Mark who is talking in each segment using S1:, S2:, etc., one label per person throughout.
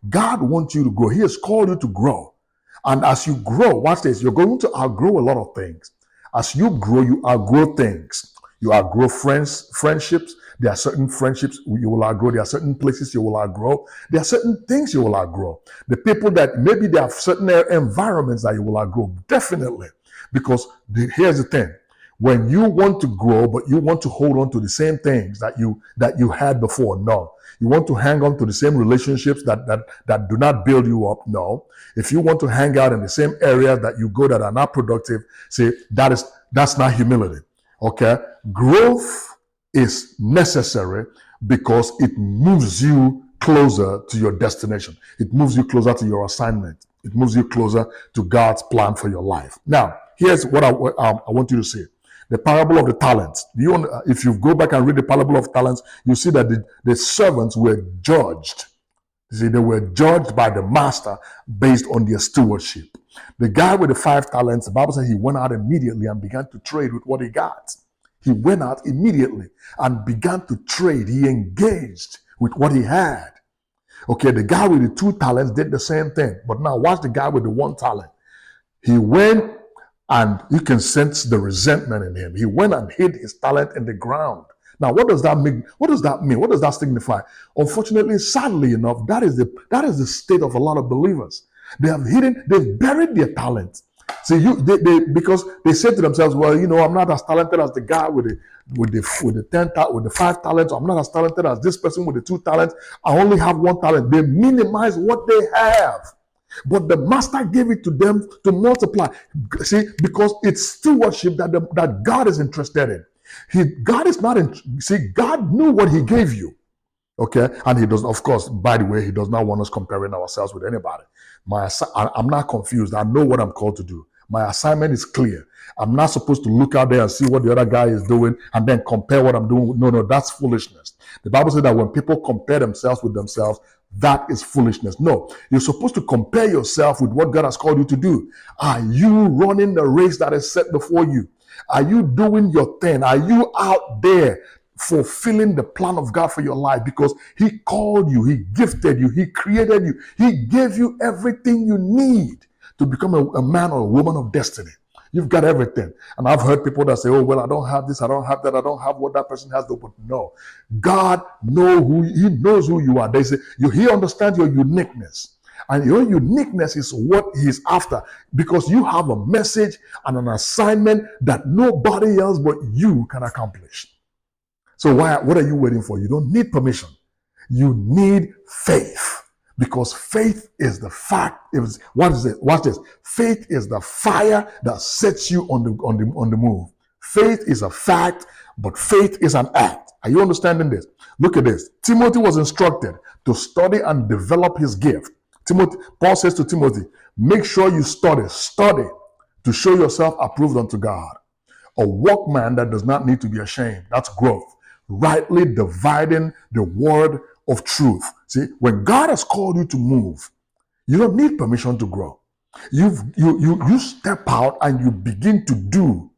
S1: God wants you to grow. He has called you to grow. And as you grow, watch this, you're going to outgrow a lot of things. As you grow, you outgrow things. You outgrow friendships. There are certain friendships you will outgrow. There are certain places you will outgrow. There are certain things you will outgrow. The people that maybe there are certain environments that you will outgrow. Definitely. Because here's the thing. When you want to grow, but you want to hold on to the same things that you had before, no. You want to hang on to the same relationships that do not build you up, no. If you want to hang out in the same areas that you go that are not productive, say that's not humility. Okay? Growth is necessary because it moves you closer to your destination. It moves you closer to your assignment. It moves you closer to God's plan for your life. Now, here's what I want you to see. The parable of the talents. If you go back and read the parable of talents, you see that the servants were judged. You see, they were judged by the master based on their stewardship. The guy with the 5 talents, the Bible says he went out immediately and began to trade with what he got. He went out immediately and began to trade. He engaged with what he had. Okay, the guy with the 2 talents did the same thing. But now watch the guy with the 1 talent. He went, and you can sense the resentment in him. He went and hid his talent in the ground. Now, what does that mean? What does that mean? What does that signify? Unfortunately, sadly enough, that is the state of a lot of believers. They've buried their talent. See, because they say to themselves, well, I'm not as talented as the guy with the 5 talents. I'm not as talented as this person with the 2 talents. I only have 1 talent. They minimize what they have. But the master gave it to them to multiply. See, because it's stewardship that God is interested in. God knew what he gave you. Okay, and he does, of course, by the way, he does not want us comparing ourselves with anybody. I'm not confused. I know what I'm called to do. My assignment is clear. I'm not supposed to look out there and see what the other guy is doing and then compare what I'm doing. No, that's foolishness. The Bible says that when people compare themselves with themselves, that is foolishness. No, you're supposed to compare yourself with what God has called you to do. Are you running the race that is set before you? Are you doing your thing? Are you out there fulfilling the plan of God for your life? Because he called you, he gifted you, he created you, he gave you everything you need to become a man or a woman of destiny. You've got everything. And I've heard people that say, oh, well, I don't have this, I don't have that, I don't have what that person has. But no, God he knows who you are. They say, he understands your uniqueness. And your uniqueness is what he's after, because you have a message and an assignment that nobody else but you can accomplish. So what are you waiting for? You don't need permission. You need faith. Because faith is the fact. What is it? Watch this. Faith is the fire that sets you on the move. Faith is a fact, but faith is an act. Are you understanding this? Look at this. Timothy was instructed to study and develop his gift. Paul says to Timothy, make sure you study to show yourself approved unto God. A workman that does not need to be ashamed. That's growth. Rightly dividing the word of truth. See, when God has called you to move, you don't need permission to grow. You step out and you begin to do.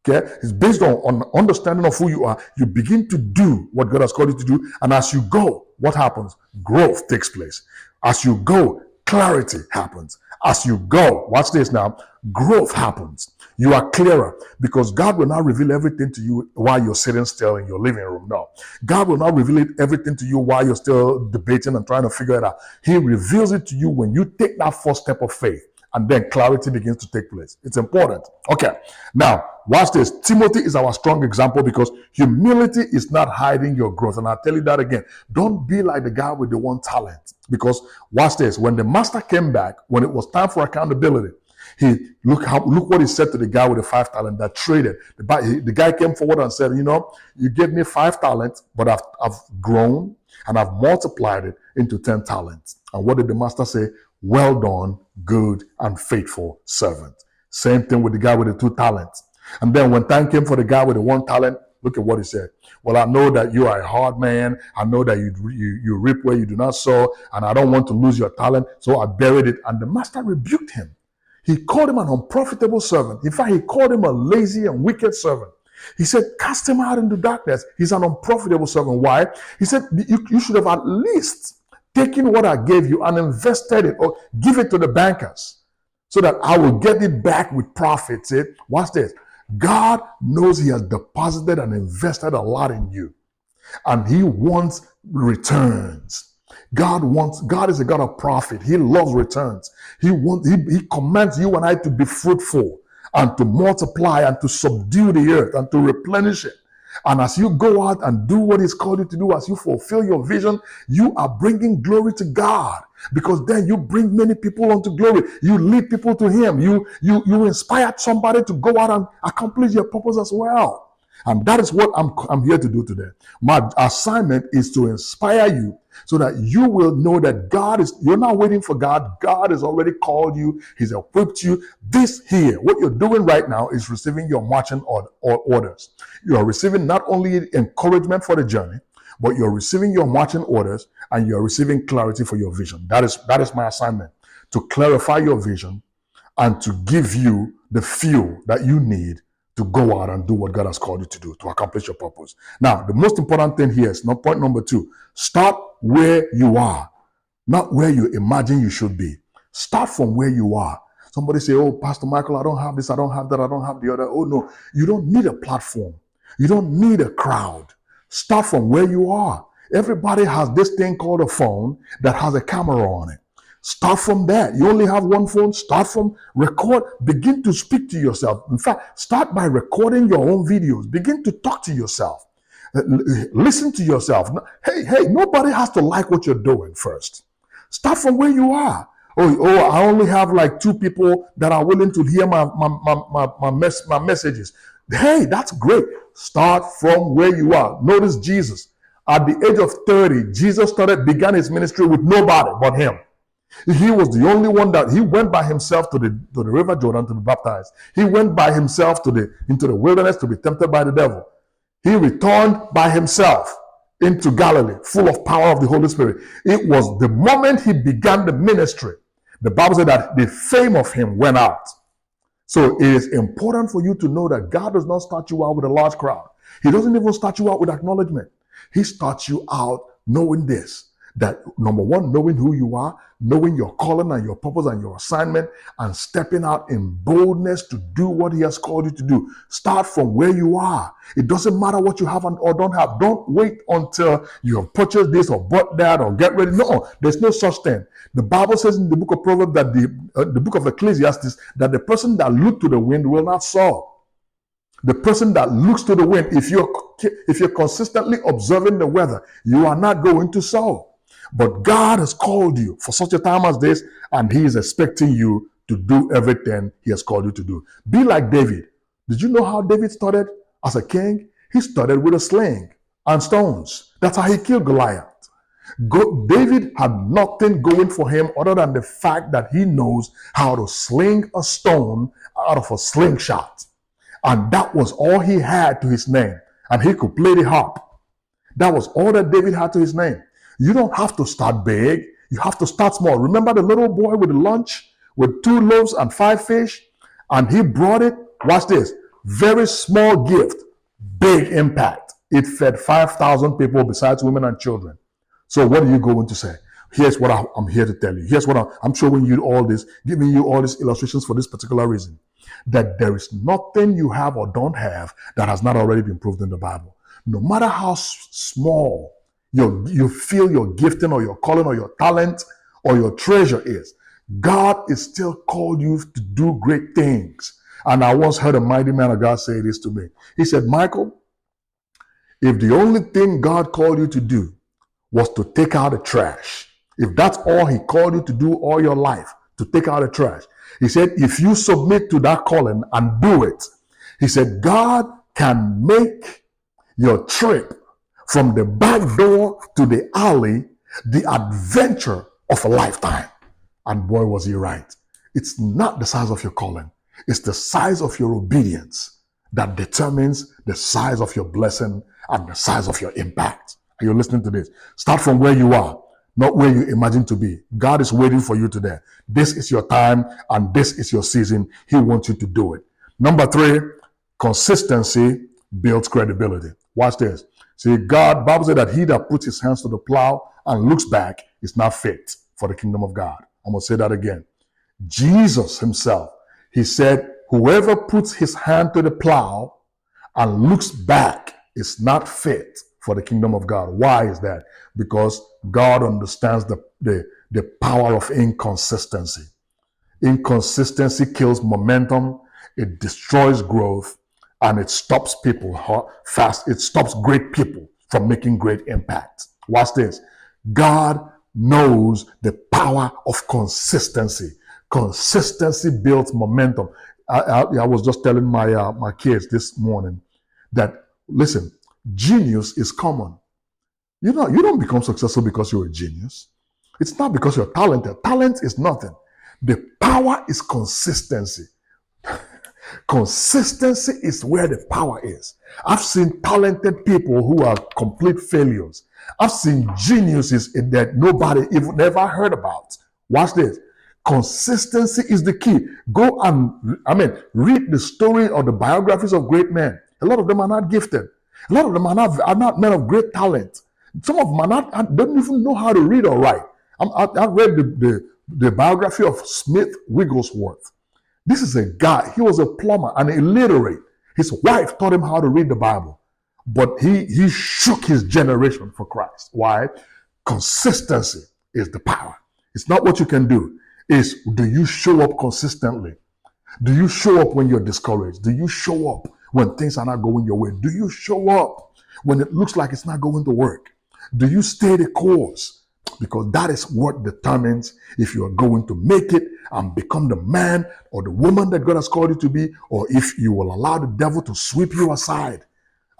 S1: Okay, it's based on understanding of who you are. You begin to do what God has called you to do, and as you go, what happens? Growth takes place. As you go, clarity happens. As you go, watch this now, growth happens. You are clearer, because God will not reveal everything to you while you're sitting still in your living room. No. God will not reveal everything to you while you're still debating and trying to figure it out. He reveals it to you when you take that first step of faith, and then clarity begins to take place. It's important. Okay. Now, watch this. Timothy is our strong example, because humility is not hiding your growth. And I'll tell you that again. Don't be like the guy with the 1 talent. Because watch this. When the master came back, when it was time for accountability, look what he said to the guy with the 5 talent that traded. The guy came forward and said, you gave me 5 talents, but I've grown and I've multiplied it into 10 talents. And what did the master say? Well done, good and faithful servant. Same thing with the guy with the 2 talents. And then when time came for the guy with the 1 talent, look at what he said. Well, I know that you are a hard man. I know that you reap where you do not sow, and I don't want to lose your talent, so I buried it. And the master rebuked him. He called him an unprofitable servant. In fact, he called him a lazy and wicked servant. He said, cast him out into darkness. He's an unprofitable servant. Why? He said, you should have at least taken what I gave you and invested it or give it to the bankers so that I will get it back with profits. Watch this. God knows he has deposited and invested a lot in you, and he wants returns. God is a God of profit. He loves returns. He commands you and I to be fruitful and to multiply and to subdue the earth and to replenish it. And as you go out and do what he's called you to do, as you fulfill your vision, you are bringing glory to God, because then you bring many people unto glory. You lead people to him. You inspired somebody to go out and accomplish your purpose as well. And that is what I'm here to do today. My assignment is to inspire you so that you will know that you're not waiting for God. God has already called you. He's equipped you. This here, what you're doing right now is receiving your marching orders. You are receiving not only encouragement for the journey, but you're receiving your marching orders and you're receiving clarity for your vision. That is my assignment, to clarify your vision and to give you the fuel that you need to go out and do what God has called you to do, to accomplish your purpose. Now, the most important thing here is point number 2. Start where you are, not where you imagine you should be. Start from where you are. Somebody say, oh, Pastor Michael, I don't have this, I don't have that, I don't have the other. Oh, no, you don't need a platform. You don't need a crowd. Start from where you are. Everybody has this thing called a phone that has a camera on it. Start from that. You only have one phone. Start from record. Begin to speak to yourself. In fact, start by recording your own videos. Begin to talk to yourself. Listen to yourself. Hey, nobody has to like what you're doing first. Start from where you are. Oh, I only have like 2 people that are willing to hear my messages. Hey, that's great. Start from where you are. Notice Jesus. At the age of 30, Jesus began his ministry with nobody but him. He was the only one that he went by himself to the river Jordan to be baptized. He went by himself into the wilderness to be tempted by the devil. He returned by himself into Galilee, full of power of the Holy Spirit. It was the moment he began the ministry, the Bible said that the fame of him went out. So it is important for you to know that God does not start you out with a large crowd. He doesn't even start you out with acknowledgement. He starts you out knowing this, that number 1, knowing who you are, knowing your calling and your purpose and your assignment, and stepping out in boldness to do what he has called you to do. Start from where you are. It doesn't matter what you have or don't have. Don't wait until you have purchased this or bought that or get ready. No, there's no such thing. The Bible says in the book of Proverbs that the book of Ecclesiastes, that the person that looks to the wind will not sow. The person that looks to the wind, if you're consistently observing the weather, you are not going to sow. But God has called you for such a time as this, and he is expecting you to do everything he has called you to do. Be like David. Did you know how David started as a king? He started with a sling and stones. That's how he killed Goliath. David had nothing going for him other than the fact that he knows how to sling a stone out of a slingshot. And that was all he had to his name. And he could play the harp. That was all that David had to his name. You don't have to start big. You have to start small. Remember the little boy with the lunch with 2 loaves and 5 fish? And he brought it. Watch this. Very small gift, big impact. It fed 5,000 people besides women and children. So what are you going to say? Here's what I'm here to tell you. Here's what I'm showing you all this, giving you all these illustrations for this particular reason. That there is nothing you have or don't have that has not already been proved in the Bible. No matter how small you feel your gifting or your calling or your talent or your treasure is, God is still called you to do great things. And I once heard a mighty man of God say this to me. He said, Michael, if the only thing God called you to do was to take out the trash, if that's all he called you to do all your life, to take out the trash, he said, if you submit to that calling and do it, he said, God can make your trip from the back door to the alley the adventure of a lifetime. And boy, was he right. It's not the size of your calling. It's the size of your obedience that determines the size of your blessing and the size of your impact. Are you listening to this? Start from where you are, not where you imagine to be. God is waiting for you today. This is your time and this is your season. He wants you to do it. Number 3, consistency builds credibility. Watch this. See, God, Bible said that he that puts his hands to the plow and looks back is not fit for the kingdom of God. I'm going to say that again. Jesus himself, he said, whoever puts his hand to the plow and looks back is not fit for the kingdom of God. Why is that? Because God understands the power of inconsistency. Inconsistency kills momentum, it destroys growth, and it stops people fast. It stops great people from making great impact. Watch this. God knows the power of consistency. Consistency builds momentum. I was just telling my kids this morning that, listen, genius is common. You don't become successful because you're a genius. It's not because you're talented. Talent is nothing. The power is consistency. Consistency is where the power is. I've seen talented people who are complete failures. I've seen geniuses that nobody even ever heard about. Watch this. Consistency is the key. Go and, read the story or the biographies of great men. A lot of them are not gifted. A lot of them are not men of great talent. Some of them don't even know how to read or write. I read the biography of Smith Wigglesworth. This is a guy, he was a plumber, an illiterate. His wife taught him how to read the Bible. But he shook his generation for Christ. Why? Consistency is the power. It's not what you can do. It's, do you show up consistently? Do you show up when you're discouraged? Do you show up when things are not going your way? Do you show up when it looks like it's not going to work? Do you stay the course? Because that is what determines if you are going to make it and become the man or the woman that God has called you to be, or if you will allow the devil to sweep you aside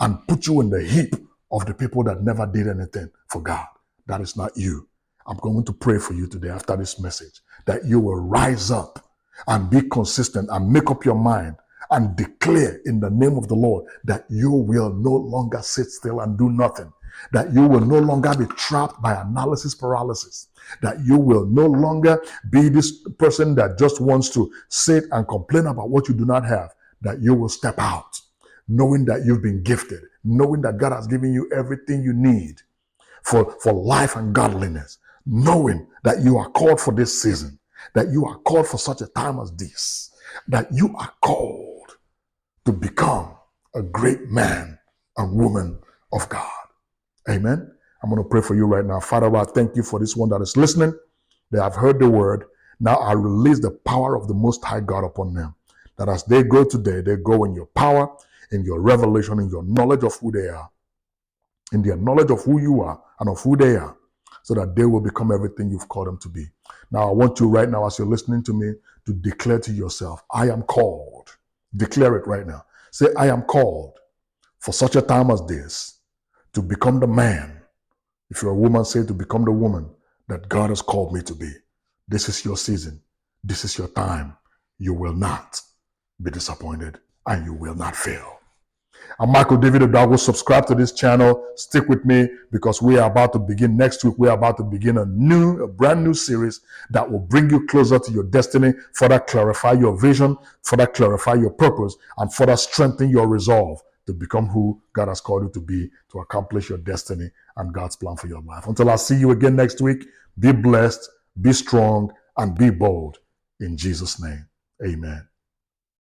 S1: and put you in the heap of the people that never did anything for God. That is not you. I'm going to pray for you today after this message that you will rise up and be consistent and make up your mind and declare in the name of the Lord that you will no longer sit still and do nothing. That you will no longer be trapped by analysis paralysis. That you will no longer be this person that just wants to sit and complain about what you do not have. That you will step out, knowing that you've been gifted, knowing that God has given you everything you need for life and godliness, knowing that you are called for this season, that you are called for such a time as this, that you are called to become a great man and woman of God. Amen. I'm going to pray for you right now. Father, I thank you for this one that is listening. They have heard the word. Now I release the power of the Most High God upon them. That as they go today, they go in your power, in your revelation, in your knowledge of who they are, in their knowledge of who you are and of who they are, so that they will become everything you've called them to be. Now I want you right now, as you're listening to me, to declare to yourself, I am called. Declare it right now. Say, I am called for such a time as this, to become the man. If you're a woman, say to become the woman that God has called me to be. This is your season. This is your time. You will not be disappointed and you will not fail. I'm Michael David Odago. Subscribe to this channel. Stick with me because we are about to begin next week. We are about to begin a brand new series that will bring you closer to your destiny, further clarify your vision, further clarify your purpose, and further strengthen your resolve to become who God has called you to be, to accomplish your destiny and God's plan for your life. Until I see you again next week, be blessed, be strong, and be bold. In Jesus' name, amen.